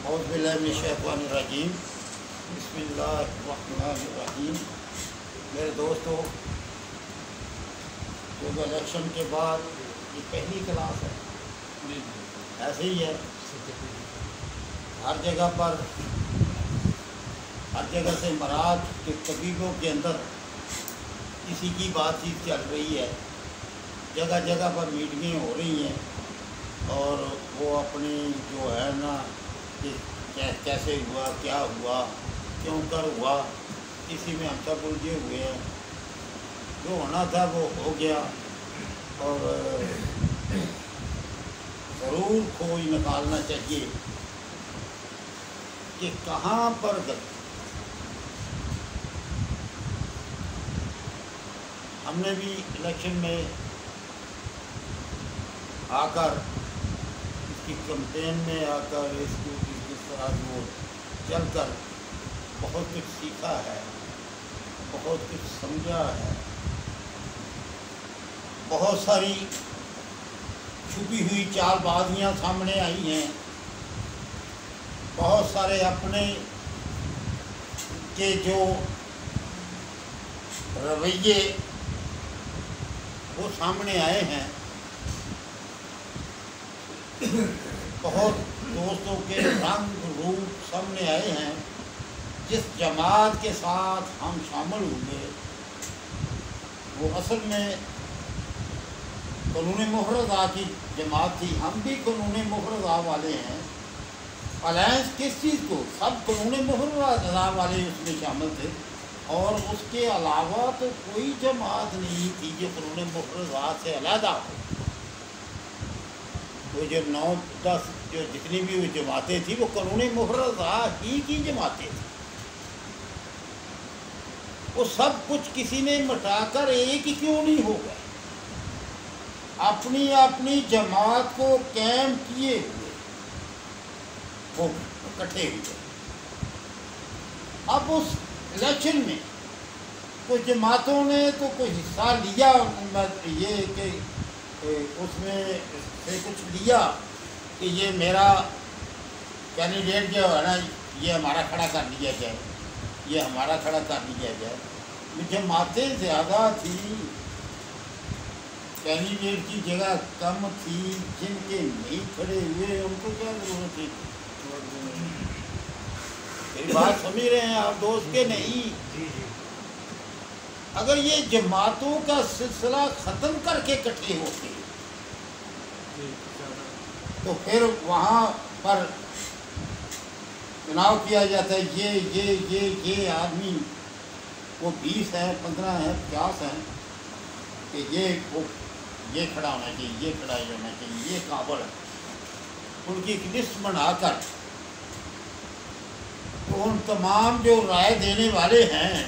اعوذ باللہ من الشیطان الرجیم بسم اللہ الرحمن الرحیم۔ میرے دوستو، کیونکہ الیکشن کے بعد یہ پہلی کلاس ہے، ایسے ہی ہے ہر جگہ پر، ہر جگہ سے مراد کے طبیبوں کے اندر کسی کی بات چیت چل رہی ہے، جگہ جگہ پر میٹنگیں ہو رہی ہیں اور وہ اپنی جو ہے نا کہ کیسے ہوا، کیا ہوا، کیوں کر ہوا، اسی میں ہم سب الجھے ہوئے ہیں۔ جو ہونا تھا وہ ہو گیا اور ضرور کھوج نکالنا چاہیے کہ کہاں پر ہم نے بھی الیکشن میں آ کر اس کی کمپین میں آ کر اس طرح وہ چل کر بہت کچھ سیکھا ہے، بہت کچھ سمجھا ہے، بہت ساری چھپی ہوئی چال بازیاں سامنے آئی ہیں، بہت سارے اپنے کے جو رویے وہ سامنے آئے ہیں، بہت دوستوں کے رنگ روپ سامنے آئے ہیں۔ جس جماعت کے ساتھ ہم شامل ہوئے وہ اصل میں قانون مفرضہ کی جماعت تھی، ہم بھی قانون مفرضہ والے ہیں۔ الائنس کس چیز کو؟ سب قانون مفرضہ والے اس میں شامل تھے، اور اس کے علاوہ تو کوئی جماعت نہیں تھی جو قانون مفرضہ سے علیحدہ ہو۔ وہ جو 9-10 جو جتنی بھی وہ جماعتیں تھیں وہ قانون مفرضہ ہی کی جماعتیں تھیں۔ وہ سب کچھ کسی نے مٹا کر ایک ہی کیوں نہیں ہو گئے، اپنی اپنی جماعت کو قائم کیے ہوئے وہ اکٹھے ہوئے۔ اب اس الیکشن میں کچھ جماعتوں نے تو کوئی حصہ لیا، یہ کہ اس میں سے کچھ لیا کہ یہ میرا کینڈیڈیٹ جو ہے نا یہ ہمارا کھڑا کر لیا جائے، یہ ہمارا کھڑا کر لیا جائے۔ جماعتیں زیادہ تھیں، کینڈیڈیٹ کی جگہ کم تھی، جن کے نہیں کھڑے ہوئے ان کو کیا ضرورت تھی؟ میری بات سمجھ رہے ہیں آپ دوست کے نہیں؟ اگر یہ جماعتوں کا سلسلہ ختم کر کے اکٹھے ہوتے تو پھر وہاں پر چناؤ کیا جاتا ہے، یہ آدمی وہ 20 ہیں، 15 ہیں، 50 ہیں کہ یہ کھڑا ہونا چاہیے، یہ کھڑا ہونا چاہیے، یہ قابل ہے۔ ان کی ایک لسٹ بنا کر تو ان تمام جو رائے دینے والے ہیں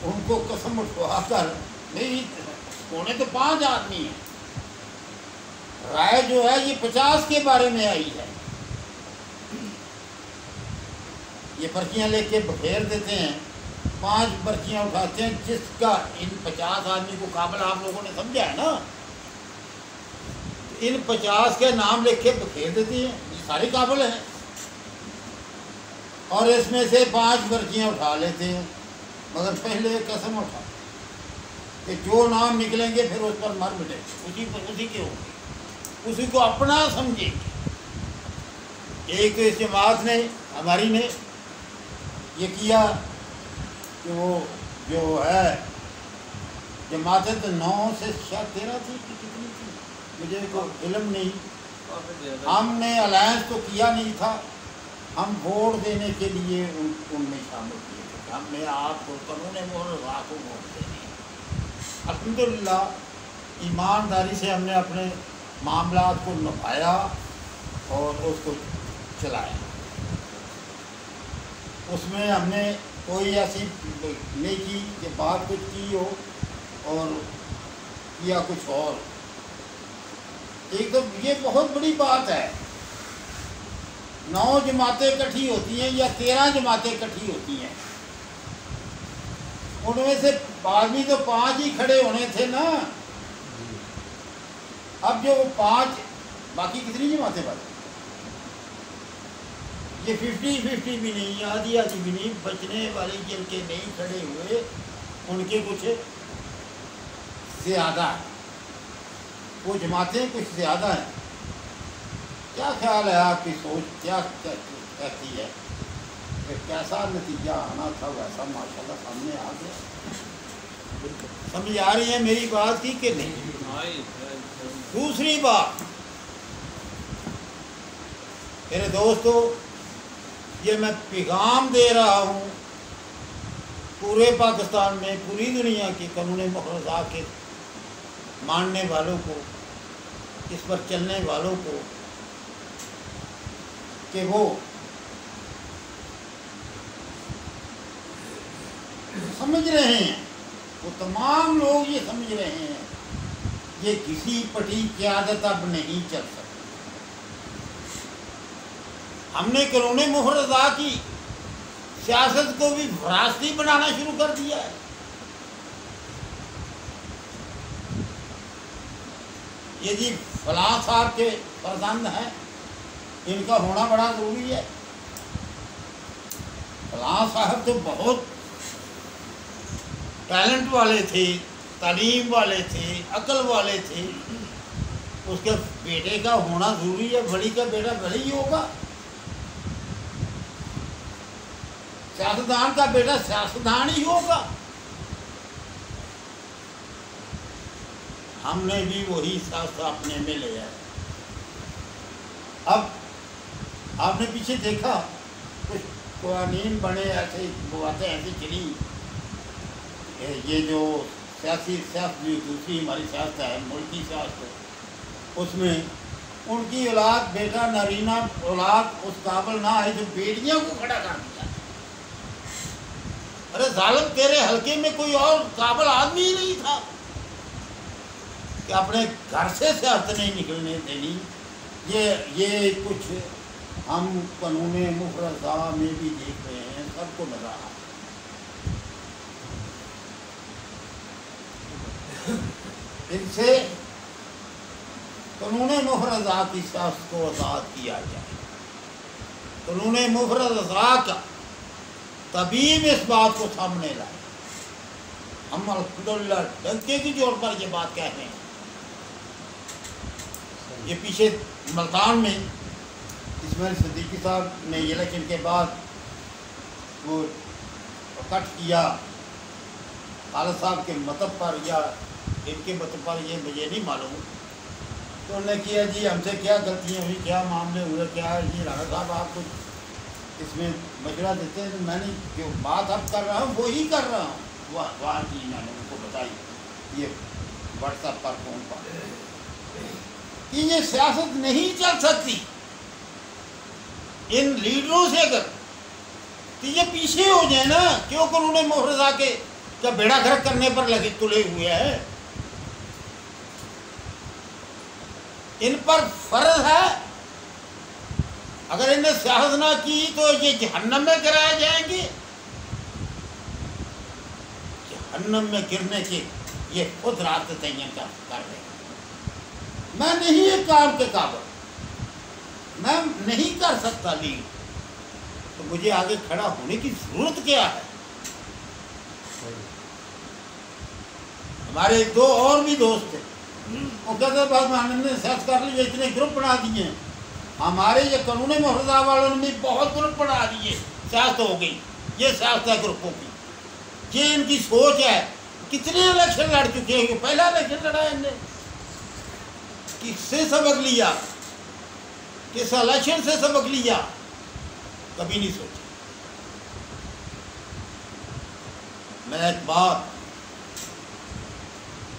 ان کو قسم اٹھوا کر، نہیں ہونے تو 5 آدمی ہیں، رائے جو ہے یہ 50 کے بارے میں آئی ہے، یہ پرچیاں لے کے بکھیر دیتے ہیں، 5 پرچیاں اٹھاتے ہیں، جس کا ان 50 آدمی کو قابل آپ لوگوں نے سمجھا ہے نا، ان 50 کے نام لکھ کے بکھیر دیتے ہیں، یہ سارے قابل ہیں، اور اس میں سے 5 پرچیاں اٹھا لیتے ہیں، مگر پہلے قسم اٹھا کہ جو نام نکلیں گے پھر اس پر مر مٹے، اسی کے ہوں گے، اسی کو اپنا سمجھیں گے۔ ایک تو اس جماعت نے ہماری نے یہ کیا کہ وہ جو ہے جماعتیں تو 9 سے شاید 13 تھی کہ کتنی تھی مجھے کوئی علم نہیں، ہم نے الائنس تو کیا نہیں تھا، ہم ووٹ دینے کے لیے ان میں شامل کیے تھے، ہم نے آپ کو قانون مفرضہ کو ووٹ دینے۔ الحمدللہ ایمانداری سے ہم نے اپنے معاملات کو نبھایا اور اس کو چلایا، اس میں ہم نے کوئی ایسی نہیں کی کہ بات کچھ کی ہو اور کیا کچھ اور۔ ایک تو یہ بہت بڑی بات ہے، 9 جماعتیں اکٹھی ہوتی ہیں یا 13 جماعتیں اکٹھی ہوتی ہیں، ان میں سے آدمی تو 5 ہی کھڑے ہونے تھے نا، اب جو 5 باقی کتنی جماعتیں بات یہ 50-50 بھی نہیں، آدھی آدھی بھی نہیں، بچنے والے جن کے نہیں کھڑے ہوئے ان کے کچھ زیادہ ہے، وہ جماعتیں کچھ زیادہ ہیں۔ کیا خیال ہے آپ کی سوچ کیا کہتی ہے؟ کہ کیسا نتیجہ آنا تھا ویسا ماشاءاللہ سامنے آ گیا۔ سمجھ آ رہی ہے میری بات کی کہ نہیں؟ دوسری بات میرے دوستو، یہ میں پیغام دے رہا ہوں پورے پاکستان میں، پوری دنیا کے قانون مفروضہ کے ماننے والوں کو، اس پر چلنے والوں کو، کہ وہ سمجھ رہے ہیں، وہ تمام لوگ یہ سمجھ رہے ہیں یہ کسی پٹی قیادت اب نہیں چل سکتی۔ ہم نے قانون مفروضہ کی سیاست کو بھی وراثتی بنانا شروع کر دیا ہے۔ یہ جی فلاں صاحب کے فرزند ہیں، ان کا ہونا بڑا ضروری ہے۔ فلاں صاحب تو بہت ٹیلنٹ والے تھے، تعلیم والے تھے، عقل والے تھے، اس کے بیٹے کا ہونا ضروری ہے، بڑی کا بیٹا بڑی ہی ہوگا، سیاستدان کا بیٹا سیاستدان ہی ہوگا۔ ہم نے بھی وہی سیاست اپنے میں لیا ہے۔ اب آپ نے پیچھے دیکھا کچھ قوانین بنے، ایسے باتیں ایسی چلی، یہ جو سیاست جو دوسری ہماری سیاست ہے، ملکی سیاست، اس میں ان کی اولاد، بیٹا نارینہ اولاد اس قابل نہ آئے جو بیٹیوں کو کھڑا کر دیا۔ ارے ظالم، تیرے حلقے میں کوئی اور قابل آدمی ہی نہیں تھا کہ اپنے گھر سے سیاست نہیں نکلنے دینی۔ یہ کچھ ہم قانون مفروضہ میں بھی دیکھ رہے ہیں، سب کو نظر آ رہا ہے۔ ان سے قانون مفروضہ کی سیاست کو آزاد کیا جائے۔ قانون مفروضہ کا طبیب اس بات کو سامنے لائے۔ ہم الحمدللہ ڈنکے کی جوڑ پر یہ بات کہہ رہے ہیں۔ یہ پیچھے ملتان میں اسماعیل صدیقی صاحب نے الیکشن کے بعد وہ کٹ کیا خالد صاحب کے مطلب پر یا ان کے مطلب پر، یہ مجھے نہیں معلوم، تو انہوں نے کیا جی ہم سے کیا غلطیاں ہوئی، کیا معاملے ہوئے، کیا جی رانا صاحب آپ کچھ اس میں مشورہ دیتے ہیں۔ تو میں نے جو بات اب کر رہا ہوں وہی کر رہا ہوں، وہاں کی میں نے ان کو بتائی، یہ واٹس ایپ پر، فون پر، کہ یہ سیاست نہیں چل سکتی ان لیڈروں سے اگر کہ یہ پیچھے ہو جائے نا، کیوں قانون مفروضہ کے کا بیڑا گرک کرنے پر لگے تلے ہوئے ہیں۔ ان پر فرض ہے، اگر انہیں سیاست نہ کی تو یہ جہنم میں گرائے جائیں گے۔ جہنم میں گرنے کے یہ خود رات تعین کر رہے ہیں۔ میں نہیں ایک کام کے قابل، میں نہیں کر سکتا لیڈ، تو مجھے آگے کھڑا ہونے کی ضرورت کیا ہے؟ ہمارے دو اور بھی دوست تھے، وہ کہتے بس ہم نے سیاست کر لی، اتنے گروپ بنا دیے ہیں۔ ہمارے یہ قانون مفروضہ والوں نے بھی بہت گروپ بنا دیے، سیاست ہو گئی، یہ سیاست ہے گروپوں کی، یہ ان کی سوچ ہے۔ کتنے الیکشن لڑ چکے ہیں، پہلا الیکشن لڑا ہے ان نے، کس سے سبق لیا، کس الیکشن سے سبق لیا، کبھی نہیں سوچا۔ میں ایک بات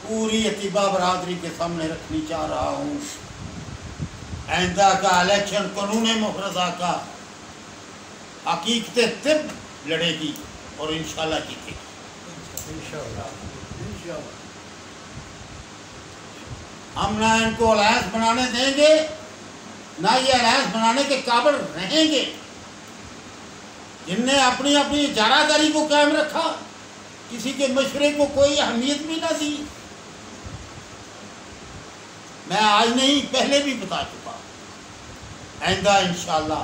پوری اتباع برادری کے سامنے رکھنی چاہ رہا ہوں، آئندہ کا الیکشن قانون مفروضہ کا حقیقت طب لڑے گی اور انشاءاللہ جیتے گی۔ ہم نہ ان کو الائنس بنانے دیں گے، نہ یہ الائنس بنانے کے قابل رہیں گے۔ جن نے اپنی اپنی اجارہ داری کو قائم رکھا، کسی کے مشورے کو کوئی اہمیت بھی نہ دی، میں آج نہیں پہلے بھی بتا چکا، آئندہ انشاءاللہ